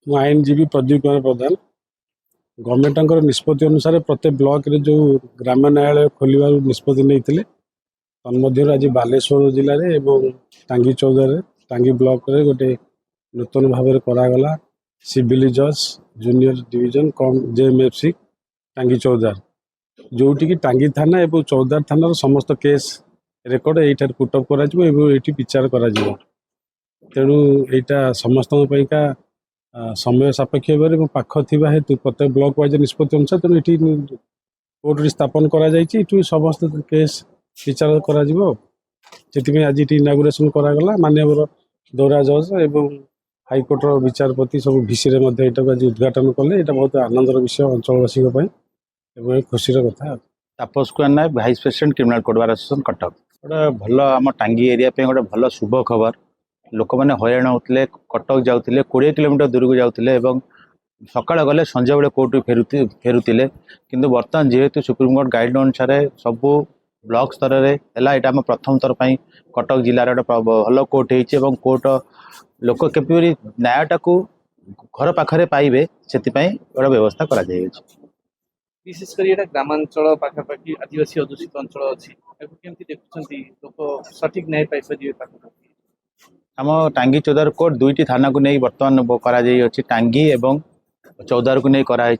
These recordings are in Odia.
ମୁଁ ଆଇନଜୀବୀ ପ୍ରଦୀପ କୁମାର ପ୍ରଧାନ। ଗଭର୍ଣ୍ଣମେଣ୍ଟଙ୍କର ନିଷ୍ପତ୍ତି ଅନୁସାରେ ପ୍ରତ୍ୟେକ ବ୍ଲକରେ ଯେଉଁ ଗ୍ରାମ୍ୟ ନ୍ୟାୟାଳୟ ଖୋଲିବାର ନିଷ୍ପତ୍ତି ନେଇଥିଲେ, ତନ୍ମଧ୍ୟରୁ ଆଜି ବାଲେଶ୍ୱର ଜିଲ୍ଲାରେ ଏବଂ ଟାଙ୍ଗୀ ଚୌଦାରେ ଟାଙ୍ଗୀ ବ୍ଲକରେ ଗୋଟେ ନୂତନ ଭାବରେ କରାଗଲା ସିଭିଲ ଜଜ୍ ଜୁନିୟର ଡିଭିଜନ କମ୍ JMFC ଟାଙ୍ଗୀ ଚୌଦାର, ଯେଉଁଠିକି ଟାଙ୍ଗୀ ଥାନା ଏବଂ ଚୌଦାର ଥାନାର ସମସ୍ତ କେସ୍ ରେକର୍ଡ ଏଇଠାରେ ପୁଟଅପ୍ କରାଯିବ ଏବଂ ଏଇଠି ବିଚାର କରାଯିବ। ତେଣୁ ଏଇଟା ସମସ୍ତଙ୍କ ପାଇଁକା ସମୟ ସାପେକ୍ଷ ହେବାରୁ ଏବଂ ପାଖ ଥିବା ହେତୁ ପ୍ରତ୍ୟେକ ବ୍ଲକ ୱାଇଜ ନିଷ୍ପତ୍ତି ଅନୁସାରେ ତେଣୁ ଏଠି କୋର୍ଟରେ ସ୍ଥାପନ କରାଯାଇଛି। ଏଠୁ ସମସ୍ତ କେସ୍ ବିଚାର କରାଯିବ। ସେଥିପାଇଁ ଆଜି ଏଠି ଇନାଗୁରେସନ୍ କରାଗଲା। ମାନ୍ୟବର ଦୌରା ଜଜ୍ ଏବଂ ହାଇକୋର୍ଟର ବିଚାରପତି ସବୁ ଭିସିରେ ମଧ୍ୟ ଏଇଟାକୁ ଆଜି ଉଦ୍ଘାଟନ କଲେ। ଏଇଟା ବହୁତ ଆନନ୍ଦର ବିଷୟ ଅଞ୍ଚଳବାସୀଙ୍କ ପାଇଁ ଏବଂ ଖୁସିର କଥା। Tapas Kumar Nayak, vice president criminal court bar association Cuttack. ଗୋଟେ ଭଲ ଆମ ଟାଙ୍ଗୀ ଏରିଆ ପାଇଁ ଗୋଟେ ଭଲ ଶୁଭ ଖବର। ଲୋକମାନେ ହଇରାଣ ହେଉଥିଲେ, କଟକ ଯାଉଥିଲେ, 20 କିଲୋମିଟର ଦୂରକୁ ଯାଉଥିଲେ ଏବଂ ସକାଳେ ଗଲେ ସନ୍ଧ୍ୟାବେଳେ କୋର୍ଟରୁ ଫେରୁଥିଲେ। କିନ୍ତୁ ବର୍ତ୍ତମାନ ଯେହେତୁ ସୁପ୍ରିମକୋର୍ଟ ଗାଇଡ୍ ଅନୁସାରେ ସବୁ ବ୍ଲକ ସ୍ତରରେ ହେଲା, ଏଇଟା ଆମ ପ୍ରଥମ ଥର ପାଇଁ କଟକ ଜିଲ୍ଲାର ଗୋଟେ ଭଲ କୋର୍ଟ ହେଇଛି ଏବଂ କୋର୍ଟ ଲୋକ କିପରି ନ୍ୟାୟଟାକୁ ଘର ପାଖରେ ପାଇବେ ସେଥିପାଇଁ ଗୋଟେ ବ୍ୟବସ୍ଥା କରାଯାଇଛି। विशेष करी एटा ग्रामांचल पाखापाखि आदिवासी अध्युषित अंचल अच्छी केमती देखुं लोक सठिक न्याय पाई पाखापाखि आम टांगी चौदार कोर्ट दुईटी थाना को नहीं बर्तमान अच्छी टांगी एवं चौदार को नहीं कराई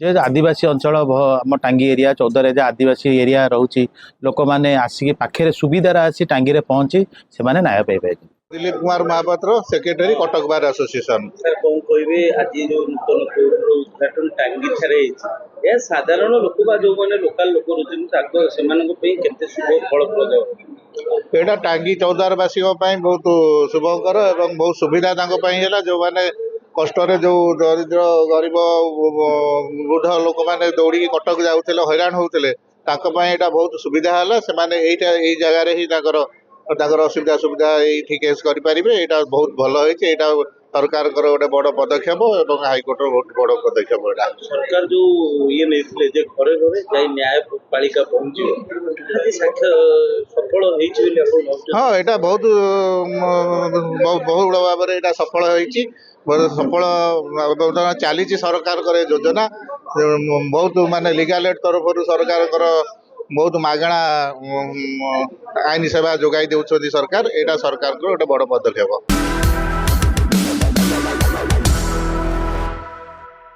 जे आदिवासी अंचल आम टांगी एरिया चौदार एरिया आदिवासी एरिया रोचे लोक मैंने आसिक पाखे सुविधार आसी टांगी रे पहुंची से न्याय पाई। Dilip Kumar Mahapatra, secretary Cuttack bar association. Sir कौन कहे आज जो नूतन कोर्टर उद्घाटन टांगी ठारे साधारण लोक जो मैंने लोकाल लोक रोचे शुभ फलप्रद एटा टांगी चौदारवासी बहुत शुभकर एवं बहुत सुविधा जो मैंने कष्ट जो दरिद्र गरीब वृद्ध लोक मैंने दौड़ी कटक जाते हैरान होते बहुत सुविधा है। से जगार ही असुविधा सुविधा ये केस करें बहुत भल हो सरकार गोटे बड़ पदक्षेप और हाइकोर्ट बहुत बड़ पदक्षेप। सरकार जो ये नहीं घरे घरे जाई न्याय पालिका पहुंचे सफल हाँ यहाँ बहुत बहुल भाव में सफल सफल चली सरकार योजना बहुत माने लीगल एड तरफ सरकार बहुत मागणा आईन सेवा जोगाई दे सरकार। यहाँ सरकार गोटे बड़ पदक्षेप।